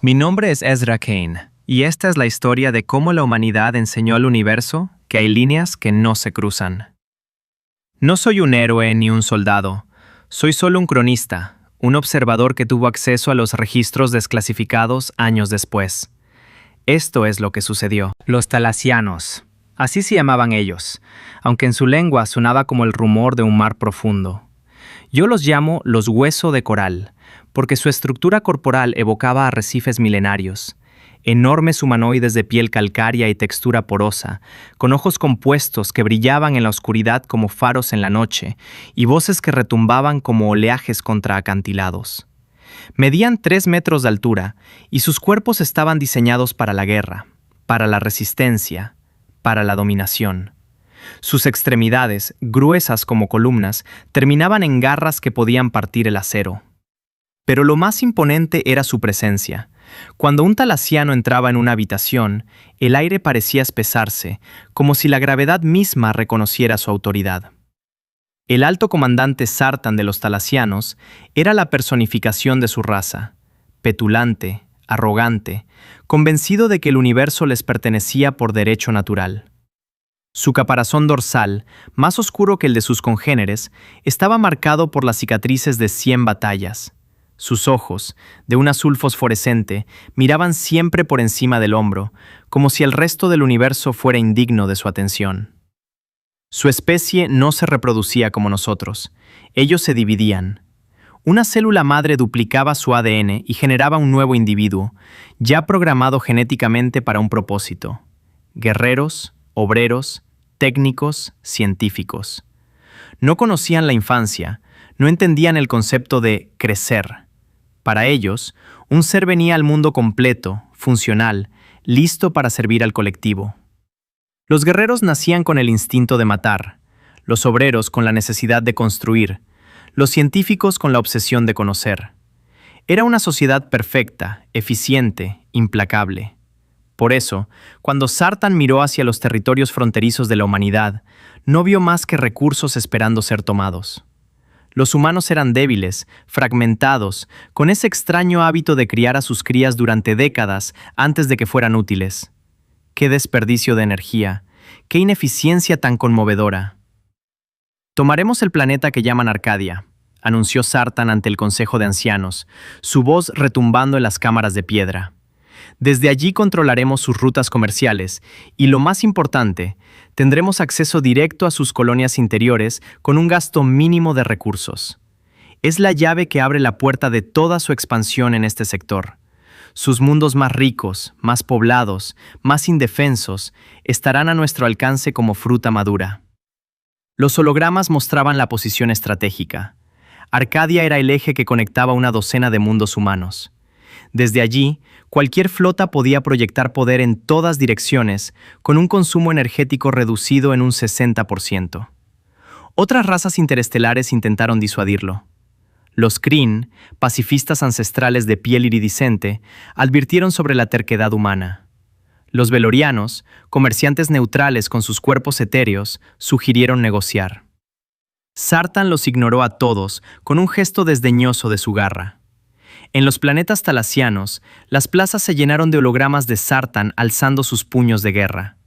Mi nombre es Ezra Kane, y esta es la historia de cómo la humanidad enseñó al universo que hay líneas que no se cruzan. No soy un héroe ni un soldado, soy solo un cronista, un observador que tuvo acceso a los registros desclasificados años después. Esto es lo que sucedió. Los talasianos, así se llamaban ellos, aunque en su lengua sonaba como el rumor de un mar profundo. Yo los llamo los hueso de coral, porque su estructura corporal evocaba arrecifes milenarios, enormes humanoides de piel calcárea y textura porosa, con ojos compuestos que brillaban en la oscuridad como faros en la noche, y voces que retumbaban como oleajes contra acantilados. Medían 3 metros de altura, y sus cuerpos estaban diseñados para la guerra, para la resistencia, para la dominación. Sus extremidades, gruesas como columnas, terminaban en garras que podían partir el acero. Pero lo más imponente era su presencia. Cuando un talasiano entraba en una habitación, el aire parecía espesarse, como si la gravedad misma reconociera su autoridad. El alto comandante Sartan de los talasianos era la personificación de su raza, petulante, arrogante, convencido de que el universo les pertenecía por derecho natural. Su caparazón dorsal, más oscuro que el de sus congéneres, estaba marcado por las cicatrices de 100 batallas. Sus ojos, de un azul fosforescente, miraban siempre por encima del hombro, como si el resto del universo fuera indigno de su atención. Su especie no se reproducía como nosotros. Ellos se dividían. Una célula madre duplicaba su ADN y generaba un nuevo individuo, ya programado genéticamente para un propósito. Guerreros, obreros, técnicos, científicos. No conocían la infancia, no entendían el concepto de crecer. Para ellos, un ser venía al mundo completo, funcional, listo para servir al colectivo. Los guerreros nacían con el instinto de matar, los obreros con la necesidad de construir, los científicos con la obsesión de conocer. Era una sociedad perfecta, eficiente, implacable. Por eso, cuando Sartan miró hacia los territorios fronterizos de la humanidad, no vio más que recursos esperando ser tomados. Los humanos eran débiles, fragmentados, con ese extraño hábito de criar a sus crías durante décadas antes de que fueran útiles. ¡Qué desperdicio de energía! ¡Qué ineficiencia tan conmovedora! Tomaremos el planeta que llaman Arcadia, anunció Sartan ante el Consejo de Ancianos, su voz retumbando en las cámaras de piedra. Desde allí controlaremos sus rutas comerciales y, lo más importante, tendremos acceso directo a sus colonias interiores con un gasto mínimo de recursos. Es la llave que abre la puerta de toda su expansión en este sector. Sus mundos más ricos, más poblados, más indefensos, estarán a nuestro alcance como fruta madura. Los hologramas mostraban la posición estratégica. Arcadia era el eje que conectaba una docena de mundos humanos. Desde allí, cualquier flota podía proyectar poder en todas direcciones, con un consumo energético reducido en un 60%. Otras razas interestelares intentaron disuadirlo. Los Kryn, pacifistas ancestrales de piel iridiscente, advirtieron sobre la terquedad humana. Los Velorianos, comerciantes neutrales con sus cuerpos etéreos, sugirieron negociar. Sartan los ignoró a todos con un gesto desdeñoso de su garra. En los planetas talasianos, las plazas se llenaron de hologramas de Sartan alzando sus puños de guerra.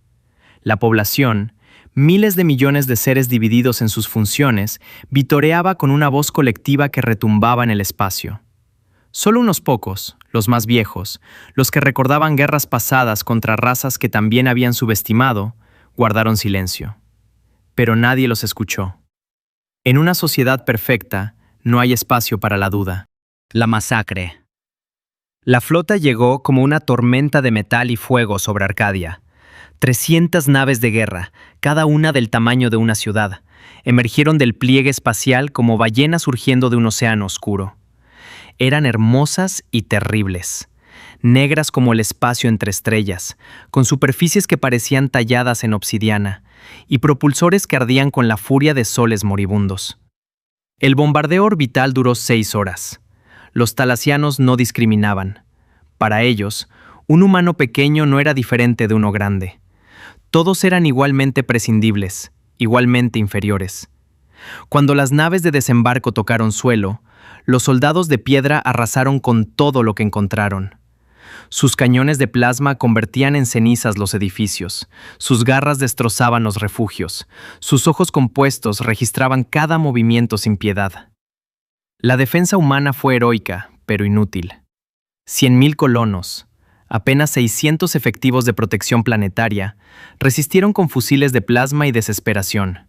La población, miles de millones de seres divididos en sus funciones, vitoreaba con una voz colectiva que retumbaba en el espacio. Solo unos pocos, los más viejos, los que recordaban guerras pasadas contra razas que también habían subestimado, guardaron silencio. Pero nadie los escuchó. En una sociedad perfecta, no hay espacio para la duda. La masacre. La flota llegó como una tormenta de metal y fuego sobre Arcadia. 300 naves de guerra, cada una del tamaño de una ciudad, emergieron del pliegue espacial como ballenas surgiendo de un océano oscuro. Eran hermosas y terribles, negras como el espacio entre estrellas, con superficies que parecían talladas en obsidiana, y propulsores que ardían con la furia de soles moribundos. El bombardeo orbital duró 6 horas. Los talasianos no discriminaban. Para ellos, un humano pequeño no era diferente de uno grande. Todos eran igualmente prescindibles, igualmente inferiores. Cuando las naves de desembarco tocaron suelo, los soldados de piedra arrasaron con todo lo que encontraron. Sus cañones de plasma convertían en cenizas los edificios, sus garras destrozaban los refugios, sus ojos compuestos registraban cada movimiento sin piedad. La defensa humana fue heroica, pero inútil. 100.000 colonos, apenas 600 efectivos de protección planetaria, resistieron con fusiles de plasma y desesperación.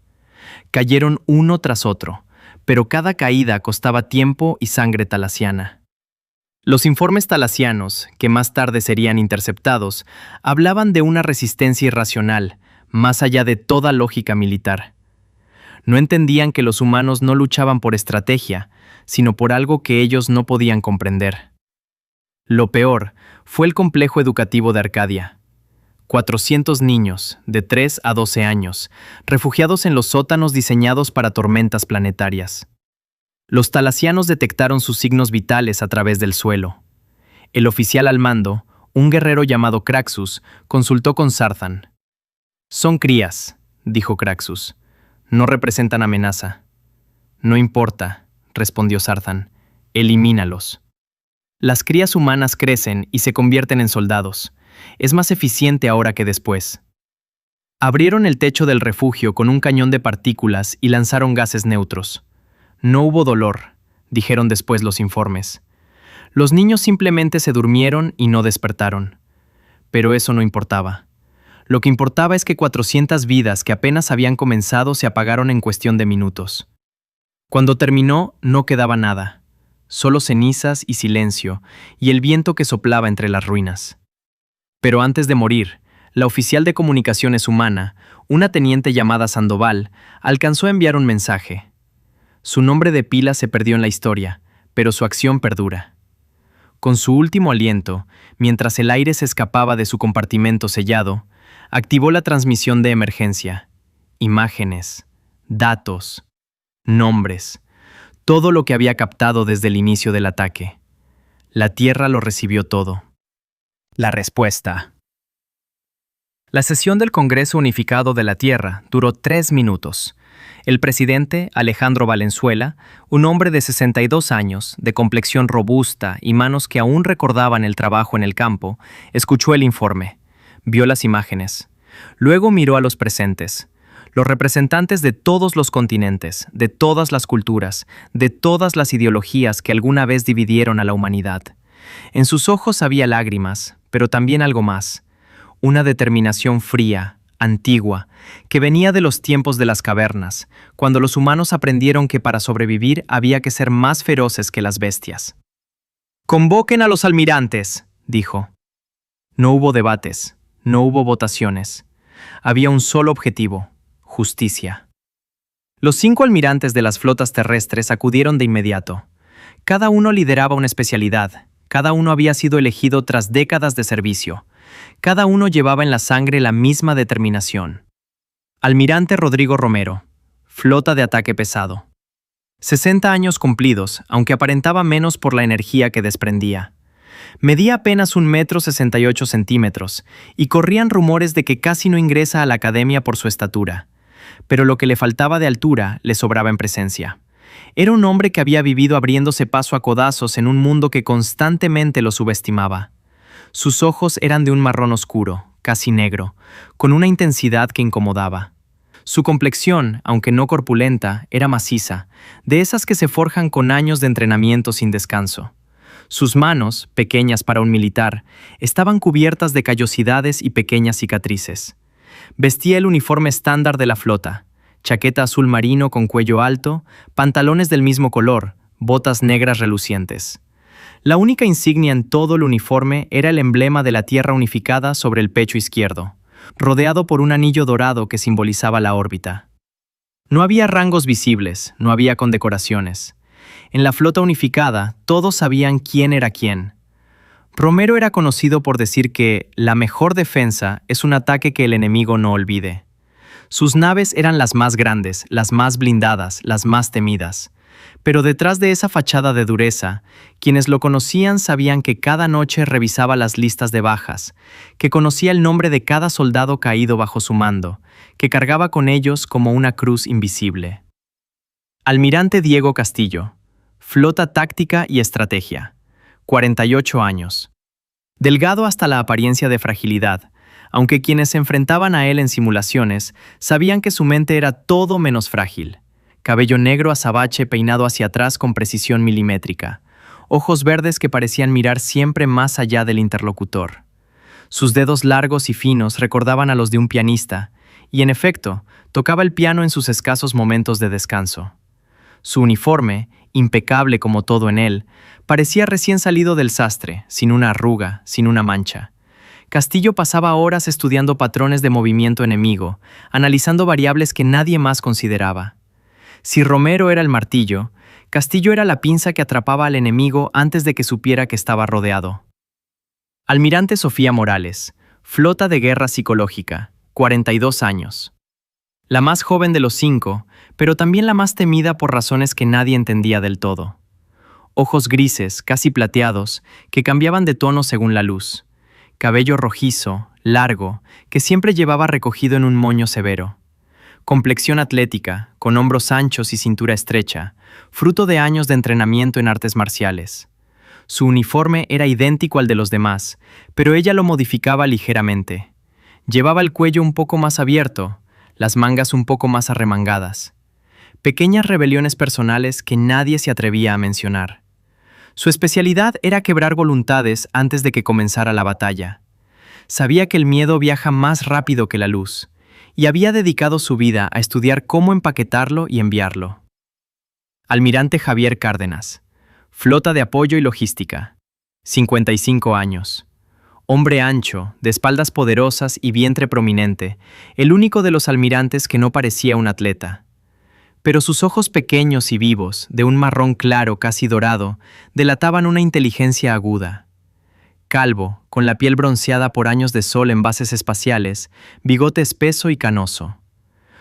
Cayeron uno tras otro, pero cada caída costaba tiempo y sangre talasiana. Los informes talasianos, que más tarde serían interceptados, hablaban de una resistencia irracional, más allá de toda lógica militar. No entendían que los humanos no luchaban por estrategia, sino por algo que ellos no podían comprender. Lo peor fue el complejo educativo de Arcadia. 400 niños, de 3 a 12 años, refugiados en los sótanos diseñados para tormentas planetarias. Los talasianos detectaron sus signos vitales a través del suelo. El oficial al mando, un guerrero llamado Craxus, consultó con Sarthan. «Son crías», dijo Craxus. «No representan amenaza». «No importa», respondió Sarthan. «Elimínalos». Las crías humanas crecen y se convierten en soldados. Es más eficiente ahora que después. Abrieron el techo del refugio con un cañón de partículas y lanzaron gases neutros. No hubo dolor, dijeron después los informes. Los niños simplemente se durmieron y no despertaron. Pero eso no importaba. Lo que importaba es que 400 vidas que apenas habían comenzado se apagaron en cuestión de minutos. Cuando terminó, no quedaba nada. Solo cenizas y silencio, y el viento que soplaba entre las ruinas. Pero antes de morir, la oficial de comunicaciones humana, una teniente llamada Sandoval, alcanzó a enviar un mensaje. Su nombre de pila se perdió en la historia, pero su acción perdura. Con su último aliento, mientras el aire se escapaba de su compartimento sellado, activó la transmisión de emergencia. Imágenes, datos, nombres, todo lo que había captado desde el inicio del ataque. La Tierra lo recibió todo. La respuesta. La sesión del Congreso Unificado de la Tierra duró 3 minutos. El presidente, Alejandro Valenzuela, un hombre de 62 años, de complexión robusta y manos que aún recordaban el trabajo en el campo, escuchó el informe, vio las imágenes. Luego miró a los presentes. Los representantes de todos los continentes, de todas las culturas, de todas las ideologías que alguna vez dividieron a la humanidad. En sus ojos había lágrimas, pero también algo más. Una determinación fría, antigua, que venía de los tiempos de las cavernas, cuando los humanos aprendieron que para sobrevivir había que ser más feroces que las bestias. «Convoquen a los almirantes», dijo. No hubo debates, no hubo votaciones. Había un solo objetivo: justicia. Los 5 almirantes de las flotas terrestres acudieron de inmediato. Cada uno lideraba una especialidad, cada uno había sido elegido tras décadas de servicio. Cada uno llevaba en la sangre la misma determinación. Almirante Rodrigo Romero, flota de ataque pesado. 60 años cumplidos, aunque aparentaba menos por la energía que desprendía. Medía apenas 1,68 metros y corrían rumores de que casi no ingresa a la academia por su estatura. Pero lo que le faltaba de altura le sobraba en presencia. Era un hombre que había vivido abriéndose paso a codazos en un mundo que constantemente lo subestimaba. Sus ojos eran de un marrón oscuro, casi negro, con una intensidad que incomodaba. Su complexión, aunque no corpulenta, era maciza, de esas que se forjan con años de entrenamiento sin descanso. Sus manos, pequeñas para un militar, estaban cubiertas de callosidades y pequeñas cicatrices. Vestía el uniforme estándar de la flota: chaqueta azul marino con cuello alto, pantalones del mismo color, botas negras relucientes. La única insignia en todo el uniforme era el emblema de la Tierra unificada sobre el pecho izquierdo, rodeado por un anillo dorado que simbolizaba la órbita. No había rangos visibles, no había condecoraciones. En la flota unificada, todos sabían quién era quién. Romero era conocido por decir que la mejor defensa es un ataque que el enemigo no olvide. Sus naves eran las más grandes, las más blindadas, las más temidas. Pero detrás de esa fachada de dureza, quienes lo conocían sabían que cada noche revisaba las listas de bajas, que conocía el nombre de cada soldado caído bajo su mando, que cargaba con ellos como una cruz invisible. Almirante Diego Castillo, Flota Táctica y Estrategia, 48 años. Delgado hasta la apariencia de fragilidad, aunque quienes se enfrentaban a él en simulaciones sabían que su mente era todo menos frágil. Cabello negro azabache peinado hacia atrás con precisión milimétrica. Ojos verdes que parecían mirar siempre más allá del interlocutor. Sus dedos largos y finos recordaban a los de un pianista, y en efecto, tocaba el piano en sus escasos momentos de descanso. Su uniforme, impecable como todo en él, parecía recién salido del sastre, sin una arruga, sin una mancha. Castillo pasaba horas estudiando patrones de movimiento enemigo, analizando variables que nadie más consideraba. Si Romero era el martillo, Castillo era la pinza que atrapaba al enemigo antes de que supiera que estaba rodeado. Almirante Sofía Morales, Flota de Guerra Psicológica, 42 años. La más joven de los 5, pero también la más temida por razones que nadie entendía del todo. Ojos grises, casi plateados, que cambiaban de tono según la luz. Cabello rojizo, largo, que siempre llevaba recogido en un moño severo. Complexión atlética, con hombros anchos y cintura estrecha, fruto de años de entrenamiento en artes marciales. Su uniforme era idéntico al de los demás, pero ella lo modificaba ligeramente. Llevaba el cuello un poco más abierto, las mangas un poco más arremangadas. Pequeñas rebeliones personales que nadie se atrevía a mencionar. Su especialidad era quebrar voluntades antes de que comenzara la batalla. Sabía que el miedo viaja más rápido que la luz, y había dedicado su vida a estudiar cómo empaquetarlo y enviarlo. Almirante Javier Cárdenas, Flota de Apoyo y Logística, 55 años. Hombre ancho, de espaldas poderosas y vientre prominente, el único de los almirantes que no parecía un atleta. Pero sus ojos pequeños y vivos, de un marrón claro casi dorado, delataban una inteligencia aguda. Calvo, con la piel bronceada por años de sol en bases espaciales, bigote espeso y canoso.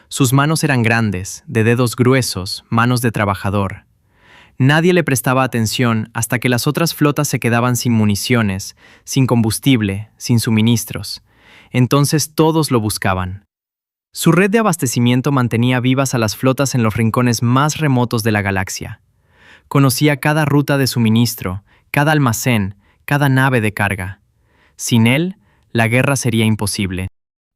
Sus manos eran grandes, de dedos gruesos, manos de trabajador. Nadie le prestaba atención hasta que las otras flotas se quedaban sin municiones, sin combustible, sin suministros. Entonces todos lo buscaban. Su red de abastecimiento mantenía vivas a las flotas en los rincones más remotos de la galaxia. Conocía cada ruta de suministro, cada almacén, cada nave de carga. Sin él, la guerra sería imposible.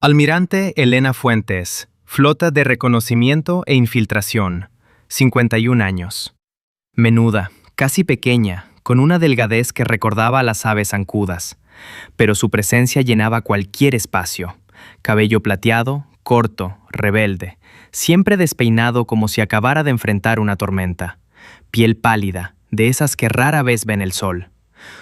Almirante Elena Fuentes, Flota de Reconocimiento e Infiltración, 51 años. Menuda, casi pequeña, con una delgadez que recordaba a las aves zancudas, pero su presencia llenaba cualquier espacio. Cabello plateado, corto, rebelde, siempre despeinado como si acabara de enfrentar una tormenta. Piel pálida, de esas que rara vez ven el sol.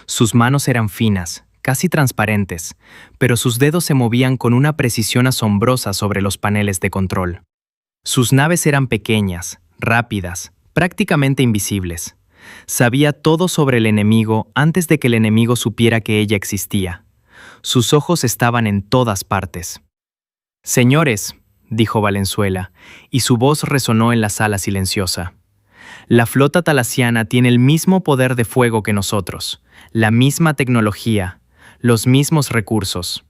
Sus manos eran finas, casi transparentes, pero sus dedos se movían con una precisión asombrosa sobre los paneles de control. Sus naves eran pequeñas, rápidas, prácticamente invisibles. Sabía todo sobre el enemigo antes de que el enemigo supiera que ella existía. Sus ojos estaban en todas partes. «Señores», dijo Valenzuela, y su voz resonó en la sala silenciosa. «La flota talasiana tiene el mismo poder de fuego que nosotros, la misma tecnología, los mismos recursos».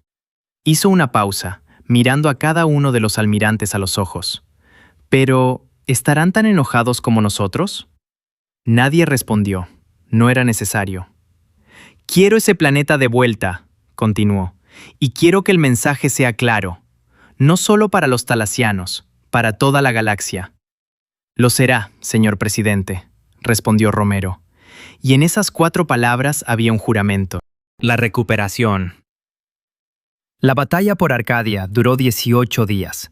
Hizo una pausa, mirando a cada uno de los almirantes a los ojos. «Pero, ¿estarán tan enojados como nosotros?» Nadie respondió. No era necesario. «Quiero ese planeta de vuelta», continuó, «y quiero que el mensaje sea claro. No solo para los talasianos, para toda la galaxia». «Lo será, señor presidente», respondió Romero. Y en esas 4 palabras había un juramento. La recuperación. La batalla por Arcadia duró 18 días.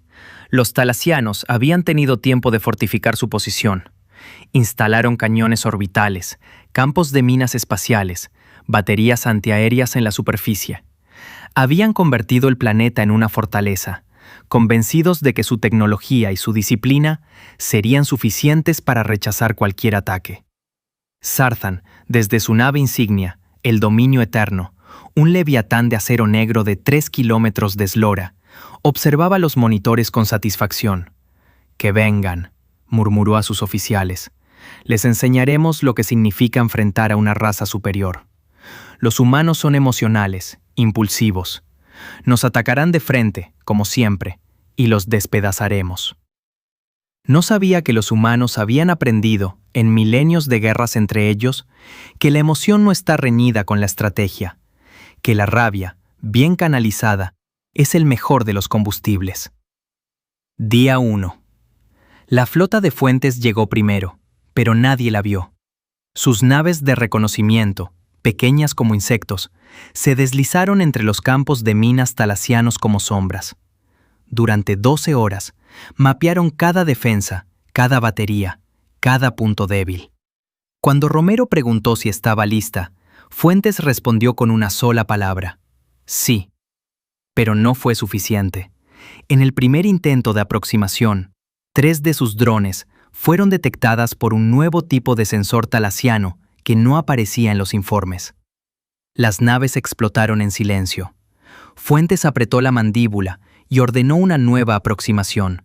Los talasianos habían tenido tiempo de fortificar su posición. Instalaron cañones orbitales, campos de minas espaciales, baterías antiaéreas en la superficie. Habían convertido el planeta en una fortaleza, convencidos de que su tecnología y su disciplina serían suficientes para rechazar cualquier ataque. Sarthan, desde su nave insignia, el Dominio Eterno, un leviatán de acero negro de 3 kilómetros de eslora, observaba los monitores con satisfacción. «Que vengan», murmuró a sus oficiales. «Les enseñaremos lo que significa enfrentar a una raza superior. Los humanos son emocionales, impulsivos. Nos atacarán de frente, como siempre, y los despedazaremos». No sabía que los humanos habían aprendido, en milenios de guerras entre ellos, que la emoción no está reñida con la estrategia, que la rabia, bien canalizada, es el mejor de los combustibles. Día 1. La flota de Fuentes llegó primero, pero nadie la vio. Sus naves de reconocimiento, pequeñas como insectos, se deslizaron entre los campos de minas talasianos como sombras. Durante 12 horas, mapearon cada defensa, cada batería, cada punto débil. Cuando Romero preguntó si estaba lista, Fuentes respondió con una sola palabra: sí. Pero no fue suficiente. En el primer intento de aproximación, 3 de sus drones fueron detectadas por un nuevo tipo de sensor talasiano que no aparecía en los informes. Las naves explotaron en silencio. Fuentes apretó la mandíbula y ordenó una nueva aproximación,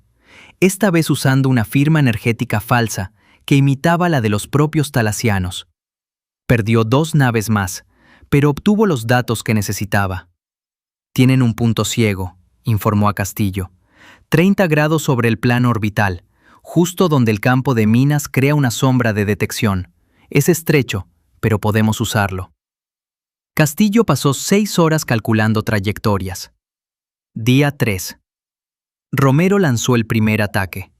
esta vez usando una firma energética falsa que imitaba la de los propios talasianos. Perdió 2 naves más, pero obtuvo los datos que necesitaba. Tienen un punto ciego, informó a Castillo. 30 grados sobre el plano orbital, justo donde el campo de minas crea una sombra de detección. Es estrecho, pero podemos usarlo. Castillo pasó 6 horas calculando trayectorias. Día 3. Romero lanzó el primer ataque.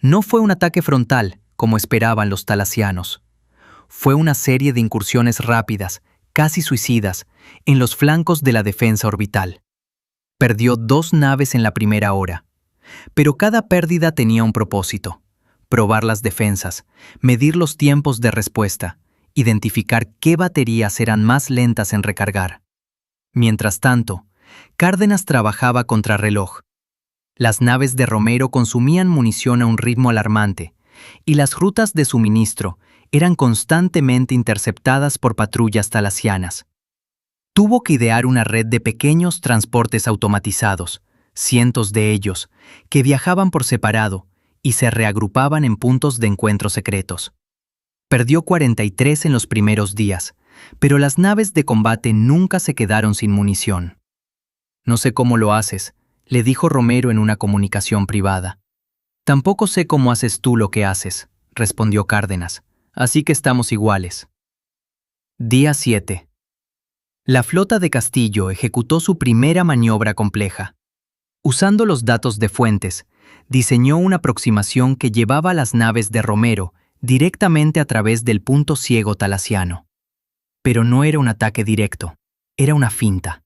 No fue un ataque frontal, como esperaban los talasianos. Fue una serie de incursiones rápidas, casi suicidas, en los flancos de la defensa orbital. Perdió 2 naves en la primera hora. Pero cada pérdida tenía un propósito: probar las defensas, medir los tiempos de respuesta, identificar qué baterías eran más lentas en recargar. Mientras tanto, Cárdenas trabajaba contrarreloj. Las naves de Romero consumían munición a un ritmo alarmante, y las rutas de suministro eran constantemente interceptadas por patrullas talasianas. Tuvo que idear una red de pequeños transportes automatizados, cientos de ellos, que viajaban por separado y se reagrupaban en puntos de encuentro secretos. Perdió 43 en los primeros días, pero las naves de combate nunca se quedaron sin munición. «No sé cómo lo haces», le dijo Romero en una comunicación privada. «Tampoco sé cómo haces tú lo que haces», respondió Cárdenas. «Así que estamos iguales». Día 7. La flota de Castillo ejecutó su primera maniobra compleja. Usando los datos de Fuentes, diseñó una aproximación que llevaba a las naves de Romero directamente a través del punto ciego talasiano. Pero no era un ataque directo, era una finta.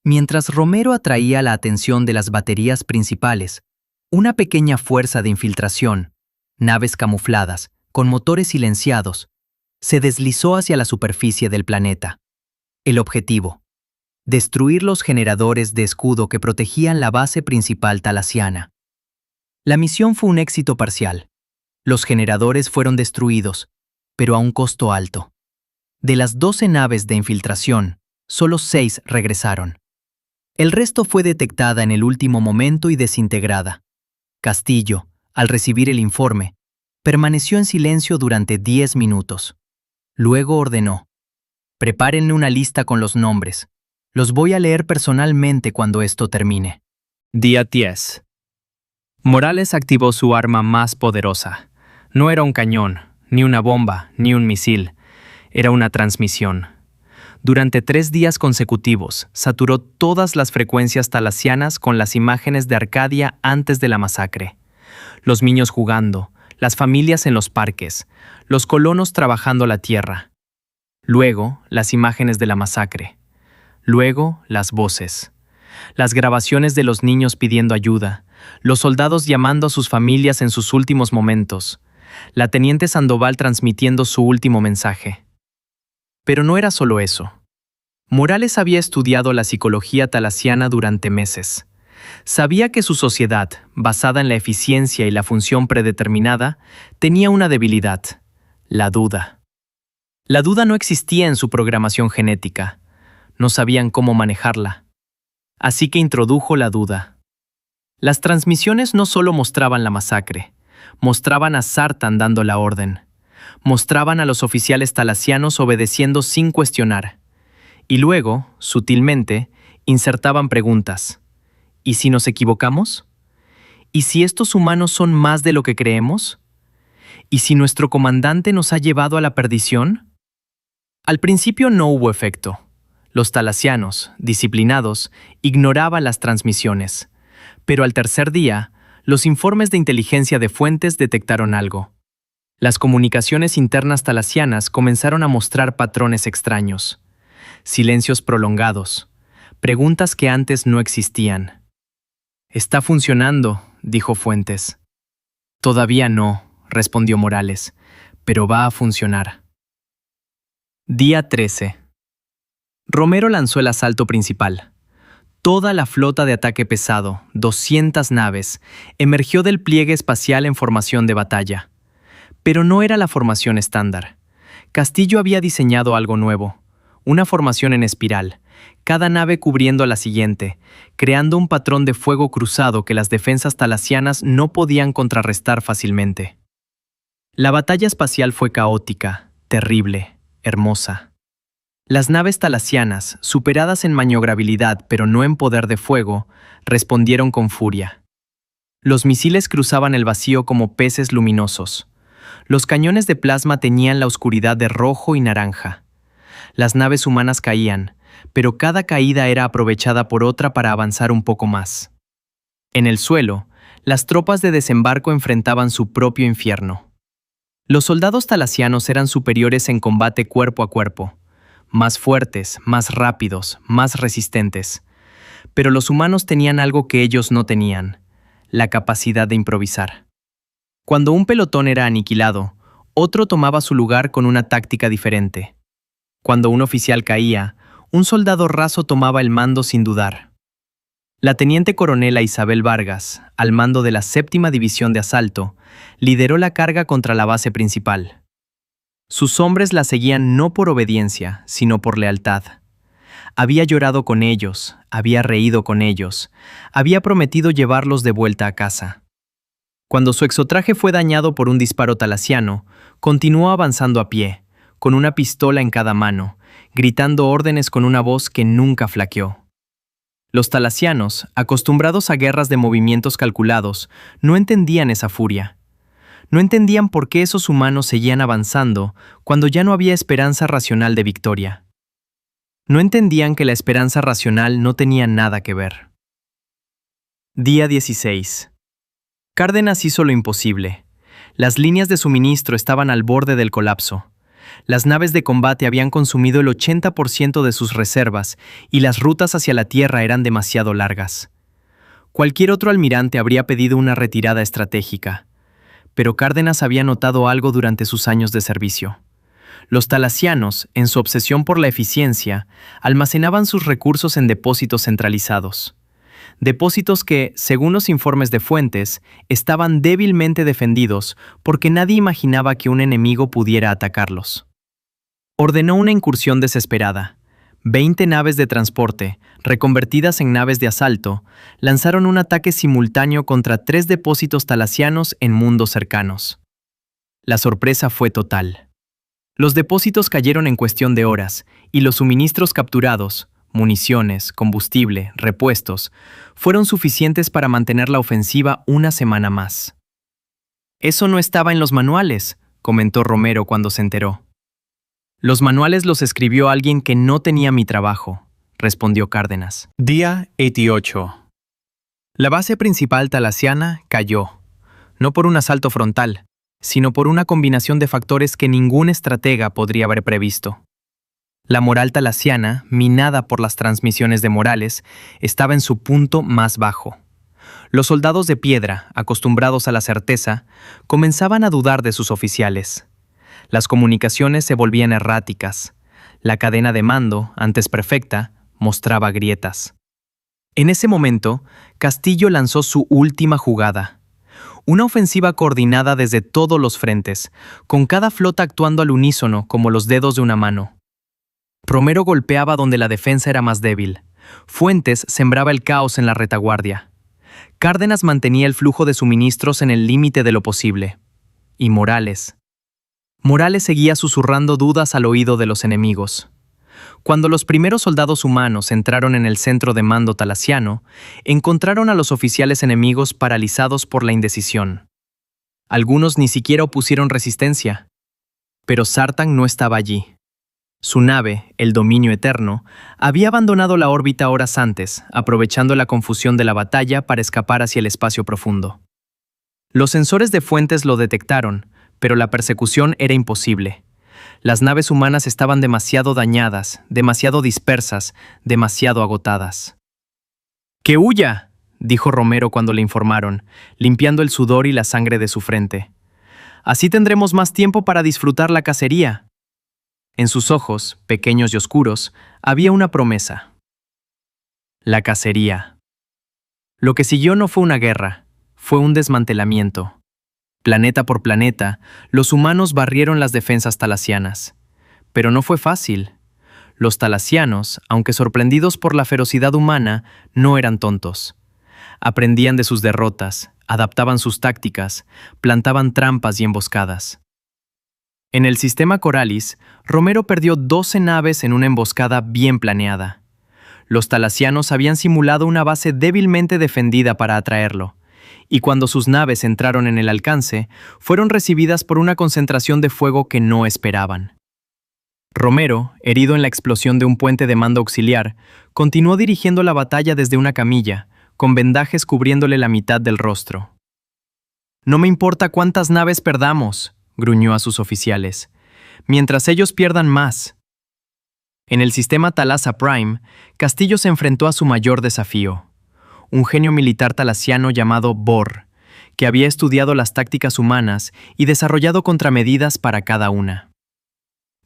Mientras Romero atraía la atención de las baterías principales, una pequeña fuerza de infiltración, naves camufladas, con motores silenciados, se deslizó hacia la superficie del planeta. El objetivo: destruir los generadores de escudo que protegían la base principal talasiana. La misión fue un éxito parcial. Los generadores fueron destruidos, pero a un costo alto. De las 12 naves de infiltración, solo 6 regresaron. El resto fue detectada en el último momento y desintegrada. Castillo, al recibir el informe, permaneció en silencio durante 10 minutos. Luego ordenó: «Prepárenle una lista con los nombres. Los voy a leer personalmente cuando esto termine». Día 10. Morales activó su arma más poderosa. No era un cañón, ni una bomba, ni un misil. Era una transmisión. Durante 3 días consecutivos, saturó todas las frecuencias talasianas con las imágenes de Arcadia antes de la masacre. Los niños jugando, las familias en los parques, los colonos trabajando la tierra. Luego, las imágenes de la masacre. Luego, las voces. Las grabaciones de los niños pidiendo ayuda, los soldados llamando a sus familias en sus últimos momentos, la teniente Sandoval transmitiendo su último mensaje. Pero no era solo eso. Morales había estudiado la psicología talasiana durante meses. Sabía que su sociedad, basada en la eficiencia y la función predeterminada, tenía una debilidad: la duda. La duda no existía en su programación genética. No sabían cómo manejarla. Así que introdujo la duda. Las transmisiones no solo mostraban la masacre, mostraban a Sartan dando la orden. Mostraban a los oficiales talasianos obedeciendo sin cuestionar. Y luego, sutilmente, insertaban preguntas. ¿Y si nos equivocamos? ¿Y si estos humanos son más de lo que creemos? ¿Y si nuestro comandante nos ha llevado a la perdición? Al principio no hubo efecto. Los talasianos, disciplinados, ignoraban las transmisiones. Pero al tercer día, los informes de inteligencia de Fuentes detectaron algo. Las comunicaciones internas talasianas comenzaron a mostrar patrones extraños. Silencios prolongados. Preguntas que antes no existían. «Está funcionando», dijo Fuentes. «Todavía no», respondió Morales, «pero va a funcionar». Día 13. Romero lanzó el asalto principal. Toda la flota de ataque pesado, 200 naves, emergió del pliegue espacial en formación de batalla. Pero no era la formación estándar. Castillo había diseñado algo nuevo, una formación en espiral, cada nave cubriendo a la siguiente, creando un patrón de fuego cruzado que las defensas talasianas no podían contrarrestar fácilmente. La batalla espacial fue caótica, terrible, hermosa. Las naves talasianas, superadas en maniobrabilidad pero no en poder de fuego, respondieron con furia. Los misiles cruzaban el vacío como peces luminosos. Los cañones de plasma teñían la oscuridad de rojo y naranja. Las naves humanas caían, pero cada caída era aprovechada por otra para avanzar un poco más. En el suelo, las tropas de desembarco enfrentaban su propio infierno. Los soldados talasianos eran superiores en combate cuerpo a cuerpo, más fuertes, más rápidos, más resistentes. Pero los humanos tenían algo que ellos no tenían: la capacidad de improvisar. Cuando un pelotón era aniquilado, otro tomaba su lugar con una táctica diferente. Cuando un oficial caía, un soldado raso tomaba el mando sin dudar. La teniente coronela Isabel Vargas, al mando de la 7ª División de Asalto, lideró la carga contra la base principal. Sus hombres la seguían no por obediencia, sino por lealtad. Había llorado con ellos, había reído con ellos, había prometido llevarlos de vuelta a casa. Cuando su exotraje fue dañado por un disparo talasiano, continuó avanzando a pie, con una pistola en cada mano, gritando órdenes con una voz que nunca flaqueó. Los talasianos, acostumbrados a guerras de movimientos calculados, no entendían esa furia. No entendían por qué esos humanos seguían avanzando cuando ya no había esperanza racional de victoria. No entendían que la esperanza racional no tenía nada que ver. Día 16. Cárdenas hizo lo imposible. Las líneas de suministro estaban al borde del colapso. Las naves de combate habían consumido el 80% de sus reservas y las rutas hacia la Tierra eran demasiado largas. Cualquier otro almirante habría pedido una retirada estratégica. Pero Cárdenas había notado algo durante sus años de servicio. Los talasianos, en su obsesión por la eficiencia, almacenaban sus recursos en depósitos centralizados. Depósitos que, según los informes de Fuentes, estaban débilmente defendidos porque nadie imaginaba que un enemigo pudiera atacarlos. Ordenó una incursión desesperada. 20 naves de transporte, reconvertidas en naves de asalto, lanzaron un ataque simultáneo contra 3 depósitos talasianos en mundos cercanos. La sorpresa fue total. Los depósitos cayeron en cuestión de horas, y los suministros capturados, municiones, combustible, repuestos, fueron suficientes para mantener la ofensiva una semana más. «Eso no estaba en los manuales», comentó Romero cuando se enteró. «Los manuales los escribió alguien que no tenía mi trabajo», respondió Cárdenas. Día 18. La base principal talasiana cayó, no por un asalto frontal, sino por una combinación de factores que ningún estratega podría haber previsto. La moral talasiana, minada por las transmisiones de Morales, estaba en su punto más bajo. Los soldados de piedra, acostumbrados a la certeza, comenzaban a dudar de sus oficiales. Las comunicaciones se volvían erráticas. La cadena de mando, antes perfecta, mostraba grietas. En ese momento, Castillo lanzó su última jugada. Una ofensiva coordinada desde todos los frentes, con cada flota actuando al unísono como los dedos de una mano. Romero golpeaba donde la defensa era más débil. Fuentes sembraba el caos en la retaguardia. Cárdenas mantenía el flujo de suministros en el límite de lo posible. Y Morales seguía susurrando dudas al oído de los enemigos. Cuando los primeros soldados humanos entraron en el centro de mando talasiano, encontraron a los oficiales enemigos paralizados por la indecisión. Algunos ni siquiera opusieron resistencia. Pero Sartán no estaba allí. Su nave, el Dominio Eterno, había abandonado la órbita horas antes, aprovechando la confusión de la batalla para escapar hacia el espacio profundo. Los sensores de Fuentes lo detectaron, pero la persecución era imposible. Las naves humanas estaban demasiado dañadas, demasiado dispersas, demasiado agotadas. ¡Que huya!, dijo Romero cuando le informaron, limpiando el sudor y la sangre de su frente. Así tendremos más tiempo para disfrutar la cacería. En sus ojos, pequeños y oscuros, había una promesa. La cacería. Lo que siguió no fue una guerra, fue un desmantelamiento. Planeta por planeta, los humanos barrieron las defensas talasianas. Pero no fue fácil. Los talasianos, aunque sorprendidos por la ferocidad humana, no eran tontos. Aprendían de sus derrotas, adaptaban sus tácticas, plantaban trampas y emboscadas. En el sistema Coralis, Romero perdió 12 naves en una emboscada bien planeada. Los talasianos habían simulado una base débilmente defendida para atraerlo, y cuando sus naves entraron en el alcance, fueron recibidas por una concentración de fuego que no esperaban. Romero, herido en la explosión de un puente de mando auxiliar, continuó dirigiendo la batalla desde una camilla, con vendajes cubriéndole la mitad del rostro. «No me importa cuántas naves perdamos», gruñó a sus oficiales, «mientras ellos pierdan más». En el sistema Talasa Prime, Castillo se enfrentó a su mayor desafío, un genio militar talasiano llamado Bor, que había estudiado las tácticas humanas y desarrollado contramedidas para cada una.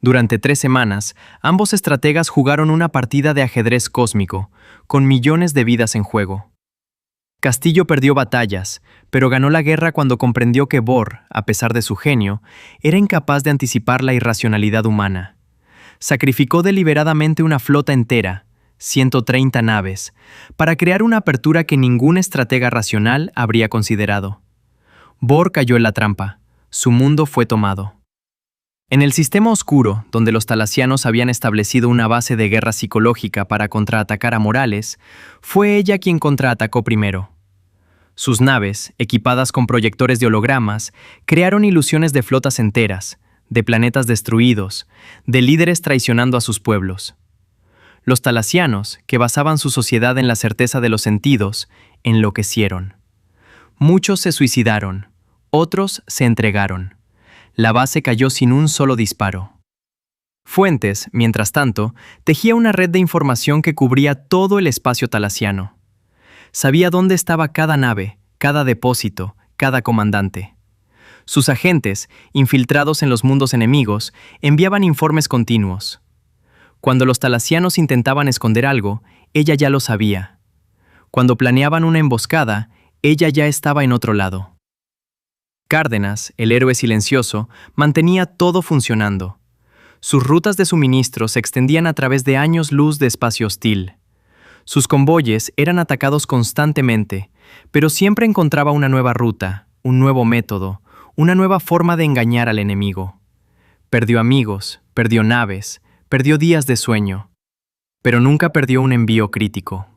Durante 3 semanas, ambos estrategas jugaron una partida de ajedrez cósmico, con millones de vidas en juego. Castillo perdió batallas, pero ganó la guerra cuando comprendió que Bor, a pesar de su genio, era incapaz de anticipar la irracionalidad humana. Sacrificó deliberadamente una flota entera, 130 naves, para crear una apertura que ningún estratega racional habría considerado. Bor cayó en la trampa. Su mundo fue tomado. En el sistema oscuro, donde los talasianos habían establecido una base de guerra psicológica para contraatacar a Morales, fue ella quien contraatacó primero. Sus naves, equipadas con proyectores de hologramas, crearon ilusiones de flotas enteras, de planetas destruidos, de líderes traicionando a sus pueblos. Los talasianos, que basaban su sociedad en la certeza de los sentidos, enloquecieron. Muchos se suicidaron, otros se entregaron. La base cayó sin un solo disparo. Fuentes, mientras tanto, tejía una red de información que cubría todo el espacio talasiano. Sabía dónde estaba cada nave, cada depósito, cada comandante. Sus agentes, infiltrados en los mundos enemigos, enviaban informes continuos. Cuando los talasianos intentaban esconder algo, ella ya lo sabía. Cuando planeaban una emboscada, ella ya estaba en otro lado. Cárdenas, el héroe silencioso, mantenía todo funcionando. Sus rutas de suministro se extendían a través de años luz de espacio hostil. Sus convoyes eran atacados constantemente, pero siempre encontraba una nueva ruta, un nuevo método, una nueva forma de engañar al enemigo. Perdió amigos, perdió naves, perdió días de sueño, pero nunca perdió un envío crítico.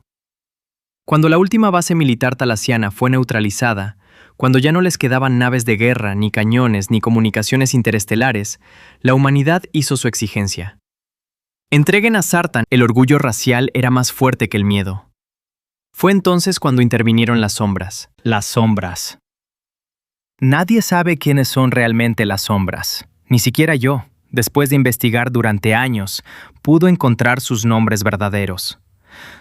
Cuando la última base militar talasiana fue neutralizada, cuando ya no les quedaban naves de guerra, ni cañones, ni comunicaciones interestelares, la humanidad hizo su exigencia. Entreguen a Sartan. El orgullo racial era más fuerte que el miedo. Fue entonces cuando intervinieron las sombras. Las sombras. Nadie sabe quiénes son realmente las sombras. Ni siquiera yo, después de investigar durante años, pude encontrar sus nombres verdaderos.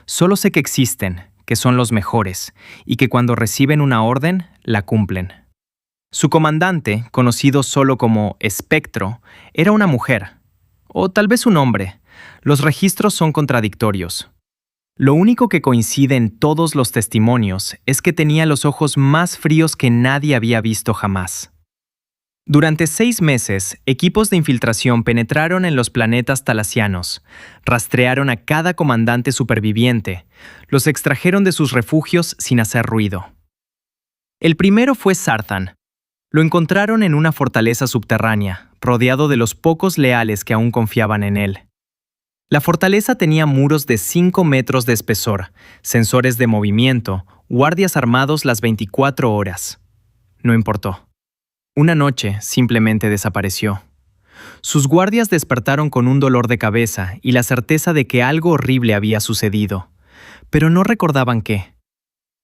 Solo sé que existen, que son los mejores, y que cuando reciben una orden, la cumplen. Su comandante, conocido solo como Espectro, era una mujer, o tal vez un hombre. Los registros son contradictorios. Lo único que coincide en todos los testimonios es que tenía los ojos más fríos que nadie había visto jamás. Durante 6 meses, equipos de infiltración penetraron en los planetas talasianos, rastrearon a cada comandante superviviente, los extrajeron de sus refugios sin hacer ruido. El primero fue Sartan. Lo encontraron en una fortaleza subterránea, rodeado de los pocos leales que aún confiaban en él. La fortaleza tenía muros de 5 metros de espesor, sensores de movimiento, guardias armados las 24 horas. No importó. Una noche simplemente desapareció. Sus guardias despertaron con un dolor de cabeza y la certeza de que algo horrible había sucedido, pero no recordaban qué.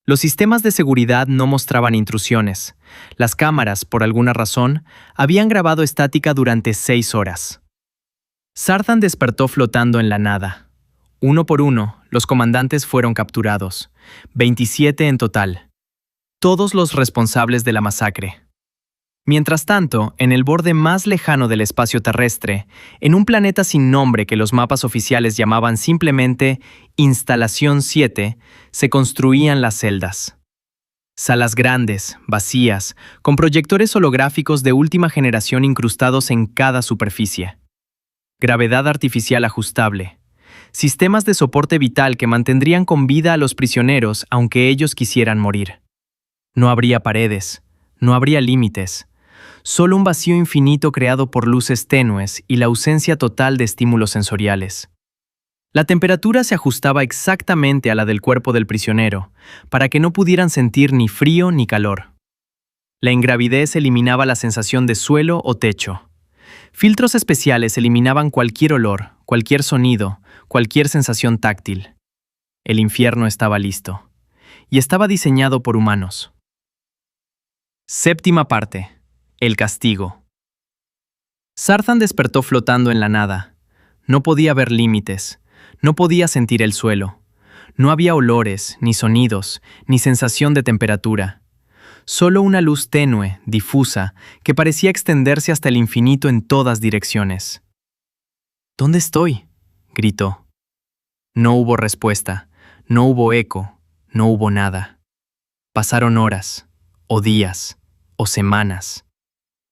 Los sistemas de seguridad no mostraban intrusiones. Las cámaras, por alguna razón, habían grabado estática durante 6 horas. Zartan despertó flotando en la nada. Uno por uno, los comandantes fueron capturados, 27 en total. Todos los responsables de la masacre. Mientras tanto, en el borde más lejano del espacio terrestre, en un planeta sin nombre que los mapas oficiales llamaban simplemente Instalación 7, se construían las celdas. Salas grandes, vacías, con proyectores holográficos de última generación incrustados en cada superficie. Gravedad artificial ajustable. Sistemas de soporte vital que mantendrían con vida a los prisioneros aunque ellos quisieran morir. No habría paredes, no habría límites. Solo un vacío infinito creado por luces tenues y la ausencia total de estímulos sensoriales. La temperatura se ajustaba exactamente a la del cuerpo del prisionero, para que no pudieran sentir ni frío ni calor. La ingravidez eliminaba la sensación de suelo o techo. Filtros especiales eliminaban cualquier olor, cualquier sonido, cualquier sensación táctil. El infierno estaba listo, y estaba diseñado por humanos. Séptima parte. El castigo. Zartan despertó flotando en la nada. No podía ver límites, no podía sentir el suelo. No había olores, ni sonidos, ni sensación de temperatura. Solo una luz tenue, difusa, que parecía extenderse hasta el infinito en todas direcciones. ¿Dónde estoy?, gritó. No hubo respuesta, no hubo eco, no hubo nada. Pasaron horas, o días, o semanas.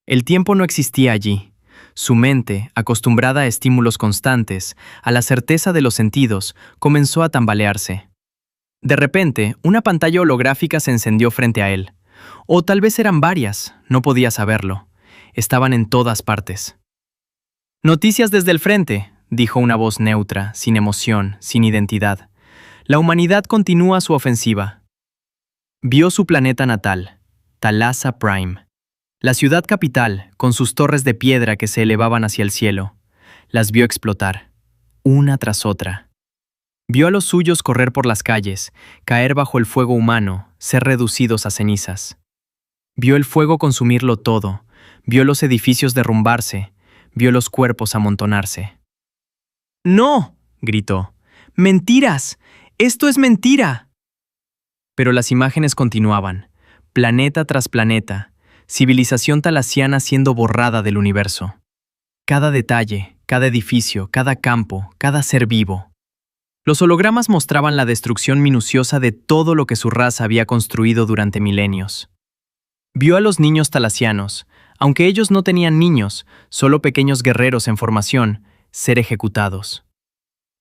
El tiempo no existía allí. Su mente, acostumbrada a estímulos constantes, a la certeza de los sentidos, comenzó a tambalearse. De repente, una pantalla holográfica se encendió frente a él. O tal vez eran varias, no podía saberlo. Estaban en todas partes. «Noticias desde el frente», dijo una voz neutra, sin emoción, sin identidad. «La humanidad continúa su ofensiva». Vio su planeta natal, Thalassa Prime. La ciudad capital, con sus torres de piedra que se elevaban hacia el cielo, las vio explotar, una tras otra. Vio a los suyos correr por las calles, caer bajo el fuego humano, ser reducidos a cenizas. Vio el fuego consumirlo todo, vio los edificios derrumbarse, vio los cuerpos amontonarse. «¡No!», gritó. «¡Mentiras! ¡Esto es mentira!». Pero las imágenes continuaban, planeta tras planeta, civilización talasiana siendo borrada del universo. Cada detalle, cada edificio, cada campo, cada ser vivo. Los hologramas mostraban la destrucción minuciosa de todo lo que su raza había construido durante milenios. Vio a los niños talasianos, aunque ellos no tenían niños, solo pequeños guerreros en formación, ser ejecutados.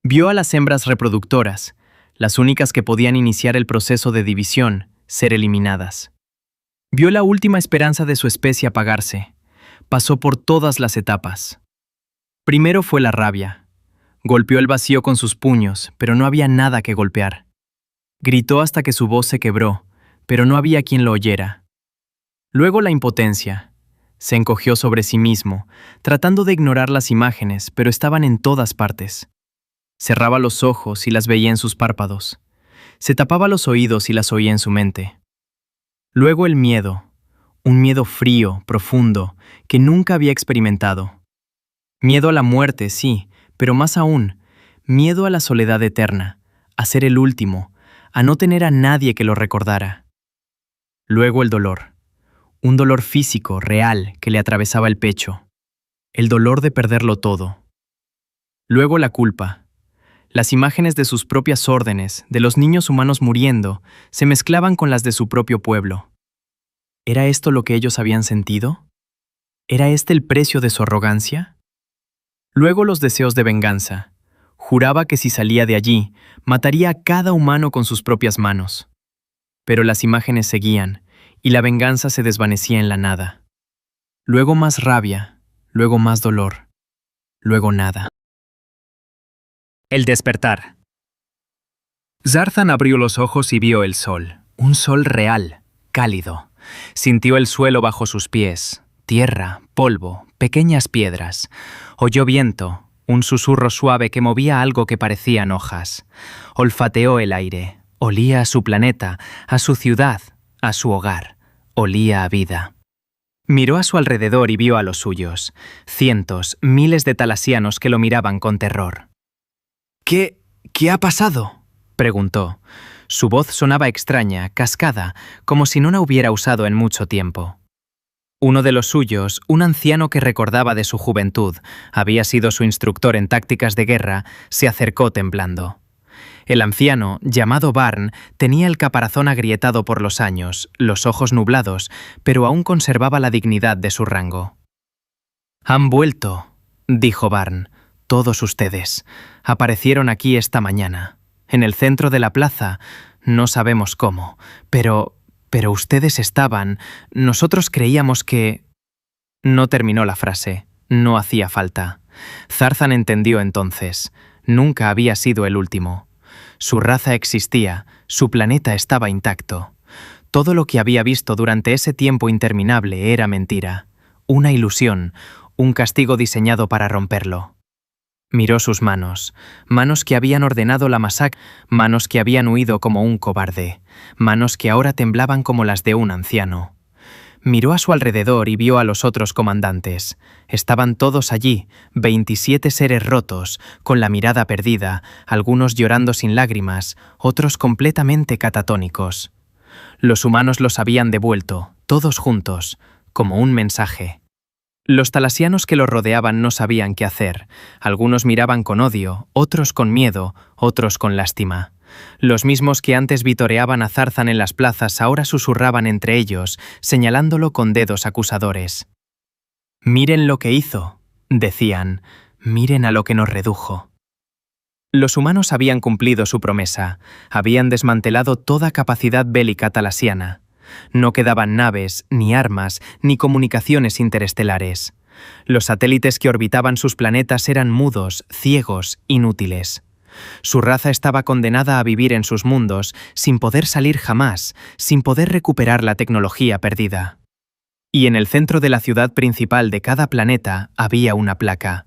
Vio a las hembras reproductoras, las únicas que podían iniciar el proceso de división, ser eliminadas. Vio la última esperanza de su especie apagarse. Pasó por todas las etapas. Primero fue la rabia. Golpeó el vacío con sus puños, pero no había nada que golpear. Gritó hasta que su voz se quebró, pero no había quien lo oyera. Luego la impotencia. Se encogió sobre sí mismo, tratando de ignorar las imágenes, pero estaban en todas partes. Cerraba los ojos y las veía en sus párpados. Se tapaba los oídos y las oía en su mente. Luego el miedo, un miedo frío, profundo, que nunca había experimentado. Miedo a la muerte, sí, pero más aún, miedo a la soledad eterna, a ser el último, a no tener a nadie que lo recordara. Luego el dolor, un dolor físico, real, que le atravesaba el pecho. El dolor de perderlo todo. Luego la culpa. Las imágenes de sus propias órdenes, de los niños humanos muriendo, se mezclaban con las de su propio pueblo. ¿Era esto lo que ellos habían sentido? ¿Era este el precio de su arrogancia? Luego los deseos de venganza. Juraba que si salía de allí, mataría a cada humano con sus propias manos. Pero las imágenes seguían, y la venganza se desvanecía en la nada. Luego más rabia, luego más dolor, luego nada. El despertar. Zartan abrió los ojos y vio el sol, un sol real, cálido. Sintió el suelo bajo sus pies, tierra, polvo, pequeñas piedras. Oyó viento, un susurro suave que movía algo que parecían hojas. Olfateó el aire. Olía a su planeta, a su ciudad, a su hogar. Olía a vida. Miró a su alrededor y vio a los suyos. Cientos, miles de talasianos que lo miraban con terror. ¿Qué ha pasado?, preguntó. Su voz sonaba extraña, cascada, como si no la hubiera usado en mucho tiempo. Uno de los suyos, un anciano que recordaba de su juventud, había sido su instructor en tácticas de guerra, se acercó temblando. El anciano, llamado Barn, tenía el caparazón agrietado por los años, los ojos nublados, pero aún conservaba la dignidad de su rango. «Han vuelto», dijo Barn. «Todos ustedes. Aparecieron aquí esta mañana. En el centro de la plaza. No sabemos cómo. Pero ustedes estaban. Nosotros creíamos que...» No terminó la frase. No hacía falta. Zarzan entendió entonces. Nunca había sido el último. Su raza existía, su planeta estaba intacto. Todo lo que había visto durante ese tiempo interminable era mentira, una ilusión, un castigo diseñado para romperlo. Miró sus manos, manos que habían ordenado la masacre, manos que habían huido como un cobarde, manos que ahora temblaban como las de un anciano. Miró a su alrededor y vio a los otros comandantes. Estaban todos allí, 27 seres rotos, con la mirada perdida, algunos llorando sin lágrimas, otros completamente catatónicos. Los humanos los habían devuelto, todos juntos, como un mensaje. Los talasianos que los rodeaban no sabían qué hacer. Algunos miraban con odio, otros con miedo, otros con lástima. Los mismos que antes vitoreaban a Zarzan en las plazas ahora susurraban entre ellos, señalándolo con dedos acusadores. «Miren lo que hizo», decían, «miren a lo que nos redujo». Los humanos habían cumplido su promesa, habían desmantelado toda capacidad bélica talasiana. No quedaban naves, ni armas, ni comunicaciones interestelares. Los satélites que orbitaban sus planetas eran mudos, ciegos, inútiles. Su raza estaba condenada a vivir en sus mundos, sin poder salir jamás, sin poder recuperar la tecnología perdida. Y en el centro de la ciudad principal de cada planeta había una placa,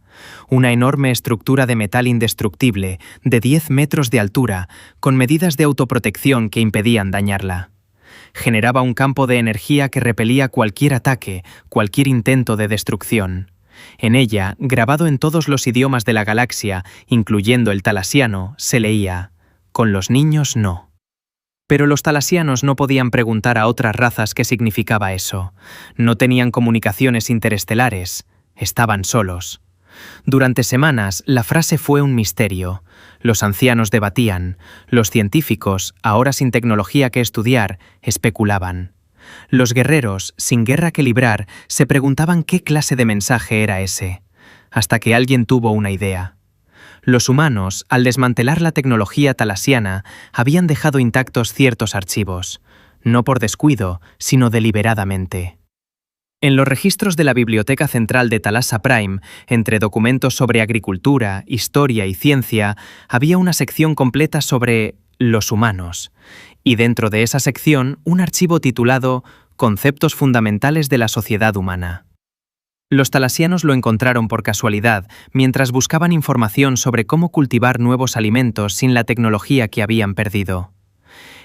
una enorme estructura de metal indestructible, de 10 metros de altura, con medidas de autoprotección que impedían dañarla. Generaba un campo de energía que repelía cualquier ataque, cualquier intento de destrucción. En ella, grabado en todos los idiomas de la galaxia, incluyendo el talasiano, se leía: «Con los niños no». Pero los talasianos no podían preguntar a otras razas qué significaba eso. No tenían comunicaciones interestelares. Estaban solos. Durante semanas, la frase fue un misterio. Los ancianos debatían. Los científicos, ahora sin tecnología que estudiar, especulaban. Los guerreros, sin guerra que librar, se preguntaban qué clase de mensaje era ese, hasta que alguien tuvo una idea. Los humanos, al desmantelar la tecnología talasiana, habían dejado intactos ciertos archivos, no por descuido, sino deliberadamente. En los registros de la Biblioteca Central de Talassa Prime, entre documentos sobre agricultura, historia y ciencia, había una sección completa sobre los humanos, y dentro de esa sección un archivo titulado «Conceptos fundamentales de la sociedad humana». Los talasianos lo encontraron por casualidad mientras buscaban información sobre cómo cultivar nuevos alimentos sin la tecnología que habían perdido.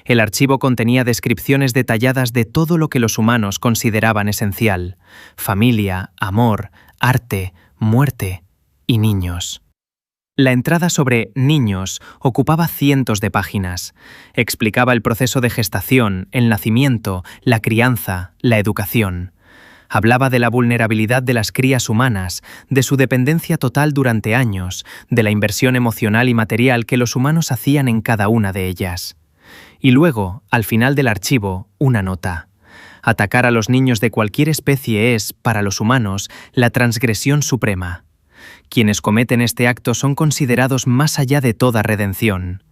El archivo contenía descripciones detalladas de todo lo que los humanos consideraban esencial: familia, amor, arte, muerte y niños. La entrada sobre niños ocupaba cientos de páginas. Explicaba el proceso de gestación, el nacimiento, la crianza, la educación. Hablaba de la vulnerabilidad de las crías humanas, de su dependencia total durante años, de la inversión emocional y material que los humanos hacían en cada una de ellas. Y luego, al final del archivo, una nota. Atacar a los niños de cualquier especie es, para los humanos, la transgresión suprema. Quienes cometen este acto son considerados más allá de toda redención.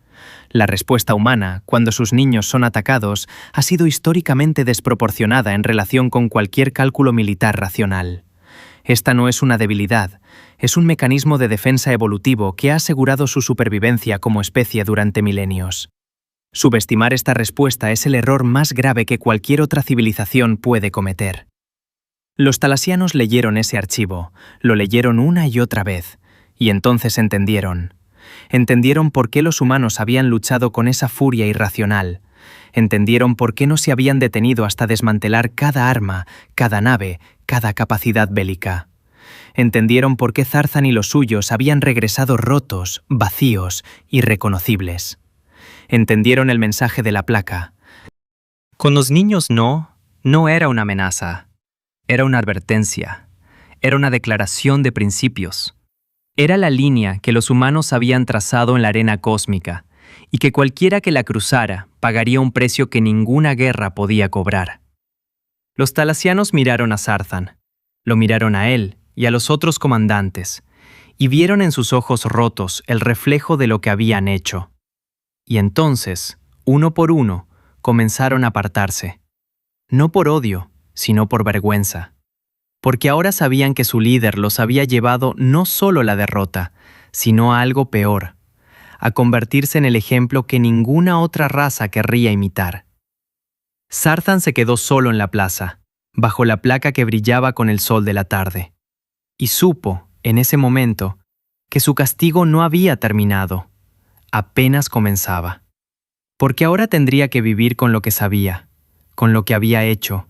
La respuesta humana, cuando sus niños son atacados, ha sido históricamente desproporcionada en relación con cualquier cálculo militar racional. Esta no es una debilidad, es un mecanismo de defensa evolutivo que ha asegurado su supervivencia como especie durante milenios. Subestimar esta respuesta es el error más grave que cualquier otra civilización puede cometer. Los talasianos leyeron ese archivo, lo leyeron una y otra vez, y entonces entendieron. Entendieron por qué los humanos habían luchado con esa furia irracional. Entendieron por qué no se habían detenido hasta desmantelar cada arma, cada nave, cada capacidad bélica. Entendieron por qué Zarzan y los suyos habían regresado rotos, vacíos, irreconocibles. Entendieron el mensaje de la placa. Con los niños no era una amenaza. Era una advertencia. Era una declaración de principios. Era la línea que los humanos habían trazado en la arena cósmica, y que cualquiera que la cruzara pagaría un precio que ninguna guerra podía cobrar. Los talasianos miraron a Zarzan, lo miraron a él y a los otros comandantes, y vieron en sus ojos rotos el reflejo de lo que habían hecho. Y entonces, uno por uno, comenzaron a apartarse. No por odio, sino por vergüenza. Porque ahora sabían que su líder los había llevado no solo a la derrota, sino a algo peor, a convertirse en el ejemplo que ninguna otra raza querría imitar. Zarzan se quedó solo en la plaza, bajo la placa que brillaba con el sol de la tarde, y supo, en ese momento, que su castigo no había terminado, apenas comenzaba. Porque ahora tendría que vivir con lo que sabía, con lo que había hecho,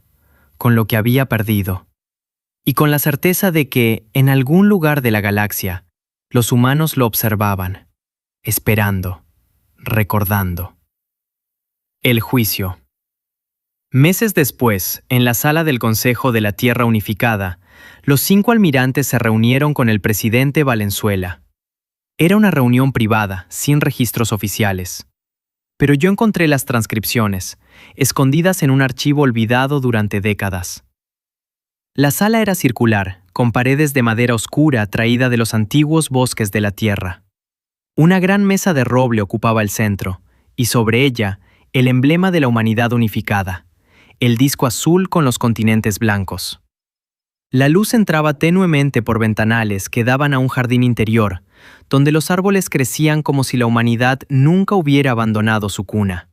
con lo que había perdido, y con la certeza de que, en algún lugar de la galaxia, los humanos lo observaban, esperando, recordando. El juicio. Meses después, en la sala del Consejo de la Tierra Unificada, los 5 almirantes se reunieron con el presidente Valenzuela. Era una reunión privada, sin registros oficiales. Pero yo encontré las transcripciones, escondidas en un archivo olvidado durante décadas. La sala era circular, con paredes de madera oscura traída de los antiguos bosques de la Tierra. Una gran mesa de roble ocupaba el centro, y sobre ella, el emblema de la humanidad unificada, el disco azul con los continentes blancos. La luz entraba tenuemente por ventanales que daban a un jardín interior, donde los árboles crecían como si la humanidad nunca hubiera abandonado su cuna.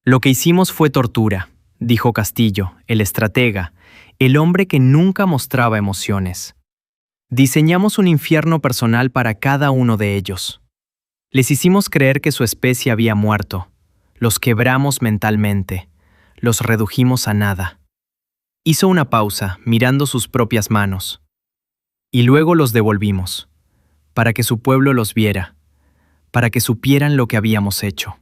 Lo que hicimos fue tortura, dijo Castillo, el estratega, el hombre que nunca mostraba emociones. Diseñamos un infierno personal para cada uno de ellos. Les hicimos creer que su especie había muerto. Los quebramos mentalmente. Los redujimos a nada. Hizo una pausa, mirando sus propias manos. Y luego los devolvimos, para que su pueblo los viera, para que supieran lo que habíamos hecho.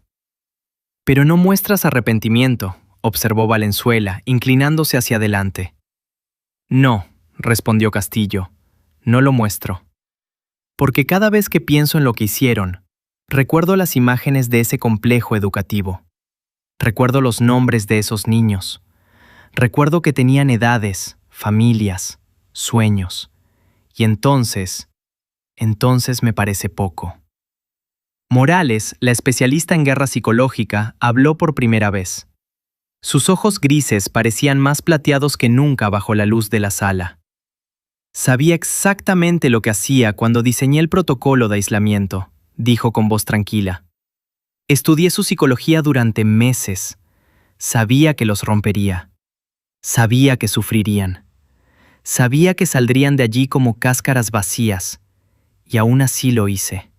Pero no muestras arrepentimiento, observó Valenzuela, inclinándose hacia adelante. No, respondió Castillo, no lo muestro. Porque cada vez que pienso en lo que hicieron, recuerdo las imágenes de ese complejo educativo. Recuerdo los nombres de esos niños. Recuerdo que tenían edades, familias, sueños. Y entonces me parece poco. Morales, la especialista en guerra psicológica, habló por primera vez. Sus ojos grises parecían más plateados que nunca bajo la luz de la sala. Sabía exactamente lo que hacía cuando diseñé el protocolo de aislamiento, dijo con voz tranquila. Estudié su psicología durante meses. Sabía que los rompería. Sabía que sufrirían. Sabía que saldrían de allí como cáscaras vacías. Y aún así lo hice.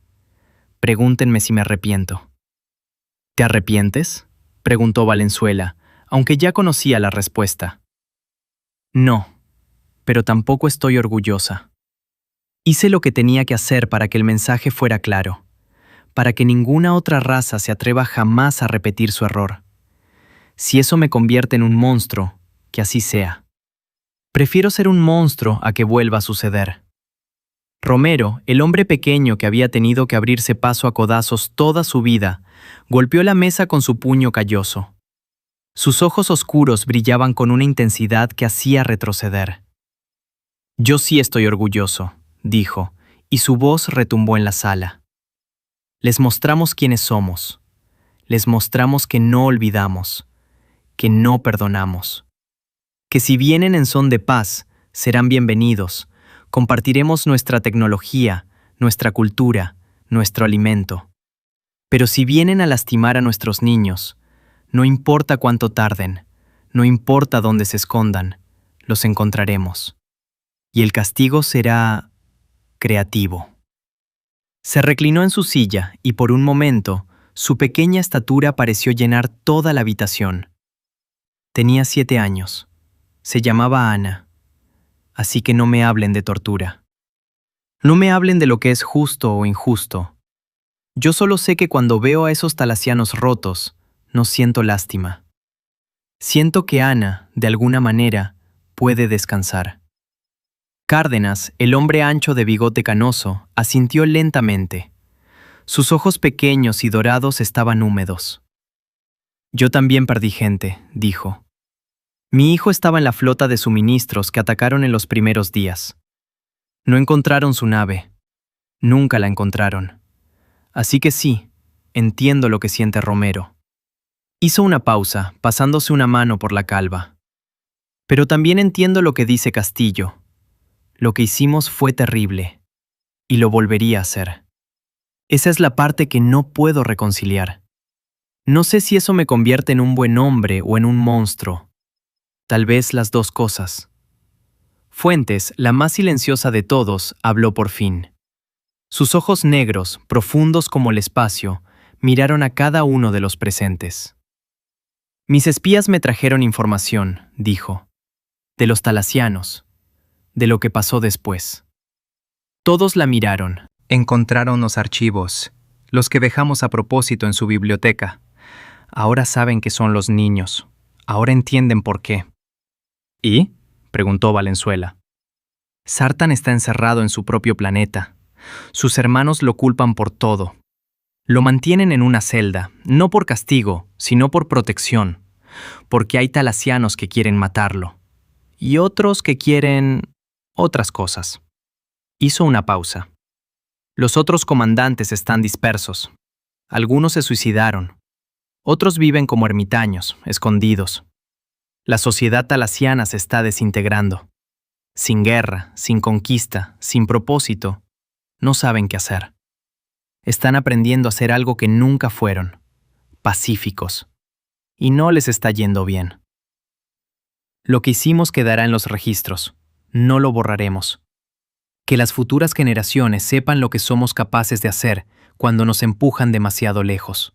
Pregúntenme si me arrepiento. ¿Te arrepientes?, preguntó Valenzuela, aunque ya conocía la respuesta. No, pero tampoco estoy orgullosa. Hice lo que tenía que hacer para que el mensaje fuera claro, para que ninguna otra raza se atreva jamás a repetir su error. Si eso me convierte en un monstruo, que así sea. Prefiero ser un monstruo a que vuelva a suceder. Romero, el hombre pequeño que había tenido que abrirse paso a codazos toda su vida, golpeó la mesa con su puño calloso. Sus ojos oscuros brillaban con una intensidad que hacía retroceder. Yo sí estoy orgulloso, dijo, y su voz retumbó en la sala. Les mostramos quiénes somos. Les mostramos que no olvidamos, que no perdonamos. Que si vienen en son de paz, serán bienvenidos. Compartiremos nuestra tecnología, nuestra cultura, nuestro alimento. Pero si vienen a lastimar a nuestros niños, no importa cuánto tarden, no importa dónde se escondan, los encontraremos. Y el castigo será creativo. Se reclinó en su silla y por un momento su pequeña estatura pareció llenar toda la habitación. Tenía 7 años. Se llamaba Ana. Así que no me hablen de tortura. No me hablen de lo que es justo o injusto. Yo solo sé que cuando veo a esos talasianos rotos, no siento lástima. Siento que Ana, de alguna manera, puede descansar. Cárdenas, el hombre ancho de bigote canoso, asintió lentamente. Sus ojos pequeños y dorados estaban húmedos. Yo también perdí gente, dijo. Mi hijo estaba en la flota de suministros que atacaron en los primeros días. No encontraron su nave. Nunca la encontraron. Así que sí, entiendo lo que siente Romero. Hizo una pausa, pasándose una mano por la calva. Pero también entiendo lo que dice Castillo. Lo que hicimos fue terrible. Y lo volvería a hacer. Esa es la parte que no puedo reconciliar. No sé si eso me convierte en un buen hombre o en un monstruo. Tal vez las dos cosas. Fuentes, la más silenciosa de todos, habló por fin. Sus ojos negros, profundos como el espacio, miraron a cada uno de los presentes. Mis espías me trajeron información, dijo, de los talasianos, de lo que pasó después. Todos la miraron. Encontraron los archivos, los que dejamos a propósito en su biblioteca. Ahora saben que son los niños. Ahora entienden por qué. ¿Y? Preguntó Valenzuela. Sartan está encerrado en su propio planeta. Sus hermanos lo culpan por todo. Lo mantienen en una celda, no por castigo, sino por protección, porque hay talasianos que quieren matarlo, y otros que quieren otras cosas. Hizo una pausa. Los otros comandantes están dispersos. Algunos se suicidaron. Otros viven como ermitaños, escondidos. La sociedad talasiana se está desintegrando. Sin guerra, sin conquista, sin propósito, no saben qué hacer. Están aprendiendo a hacer algo que nunca fueron, pacíficos. Y no les está yendo bien. Lo que hicimos quedará en los registros. No lo borraremos. Que las futuras generaciones sepan lo que somos capaces de hacer cuando nos empujan demasiado lejos.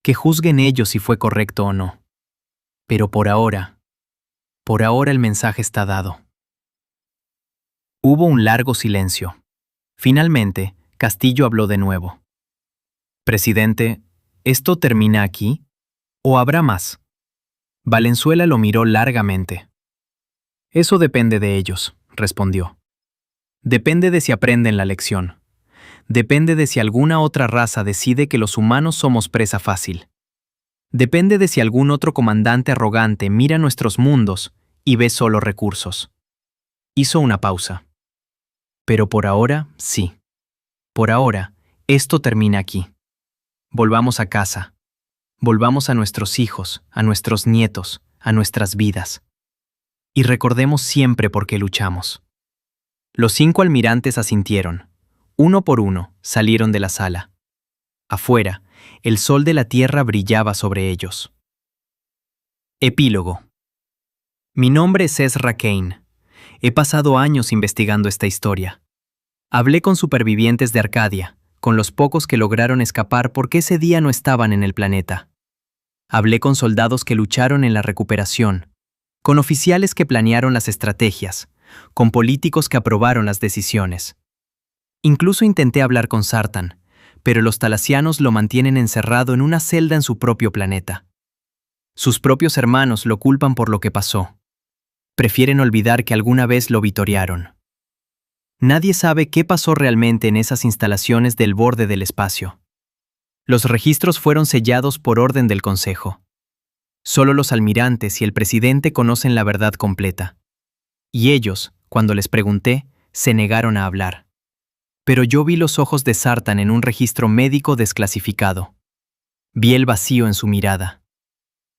Que juzguen ellos si fue correcto o no. Pero por ahora el mensaje está dado. Hubo un largo silencio. Finalmente, Castillo habló de nuevo. Presidente, ¿esto termina aquí? ¿O habrá más? Valenzuela lo miró largamente. Eso depende de ellos, respondió. Depende de si aprenden la lección. Depende de si alguna otra raza decide que los humanos somos presa fácil. Depende de si algún otro comandante arrogante mira nuestros mundos y ve solo recursos. Hizo una pausa. Pero por ahora, sí. Por ahora, esto termina aquí. Volvamos a casa. Volvamos a nuestros hijos, a nuestros nietos, a nuestras vidas. Y recordemos siempre por qué luchamos. Los 5 almirantes asintieron. Uno por uno, salieron de la sala. Afuera, el sol de la tierra brillaba sobre ellos. Epílogo. Mi nombre es Ezra Kane. He pasado años investigando esta historia. Hablé con supervivientes de Arcadia, con los pocos que lograron escapar porque ese día no estaban en el planeta. Hablé con soldados que lucharon en la recuperación, con oficiales que planearon las estrategias, con políticos que aprobaron las decisiones. Incluso intenté hablar con Sartan, pero los talasianos lo mantienen encerrado en una celda en su propio planeta. Sus propios hermanos lo culpan por lo que pasó. Prefieren olvidar que alguna vez lo vitorearon. Nadie sabe qué pasó realmente en esas instalaciones del borde del espacio. Los registros fueron sellados por orden del Consejo. Solo los almirantes y el presidente conocen la verdad completa. Y ellos, cuando les pregunté, se negaron a hablar. Pero yo vi los ojos de Sartan en un registro médico desclasificado. Vi el vacío en su mirada.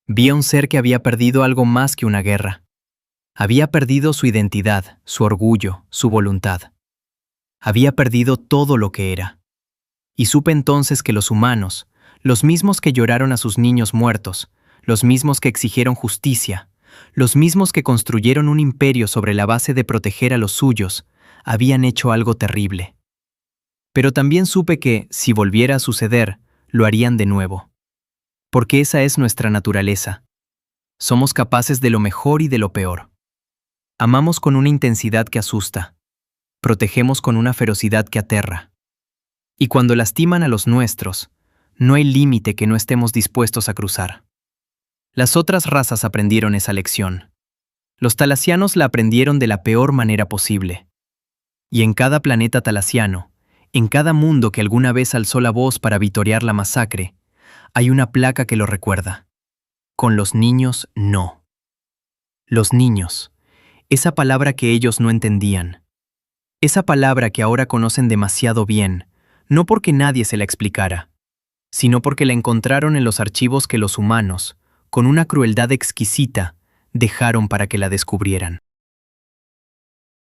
Vi a un ser que había perdido algo más que una guerra. Había perdido su identidad, su orgullo, su voluntad. Había perdido todo lo que era. Y supe entonces que los humanos, los mismos que lloraron a sus niños muertos, los mismos que exigieron justicia, Los mismos que construyeron un imperio sobre la base de proteger a los suyos, habían hecho algo terrible. Pero también supe que, si volviera a suceder, lo harían de nuevo. Porque esa es nuestra naturaleza. Somos capaces de lo mejor y de lo peor. Amamos con una intensidad que asusta. Protegemos con una ferocidad que aterra. Y cuando lastiman a los nuestros, no hay límite que no estemos dispuestos a cruzar. Las otras razas aprendieron esa lección. Los talasianos la aprendieron de la peor manera posible. Y en cada planeta talasiano, en cada mundo que alguna vez alzó la voz para vitorear la masacre, hay una placa que lo recuerda. Con los niños, no. Los niños, esa palabra que ellos no entendían. Esa palabra que ahora conocen demasiado bien, no porque nadie se la explicara, sino porque la encontraron en los archivos que los humanos, con una crueldad exquisita, dejaron para que la descubrieran.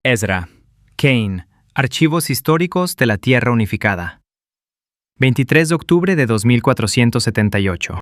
Ezra, Cain, Archivos Históricos de la Tierra Unificada. 23 de octubre de 2478.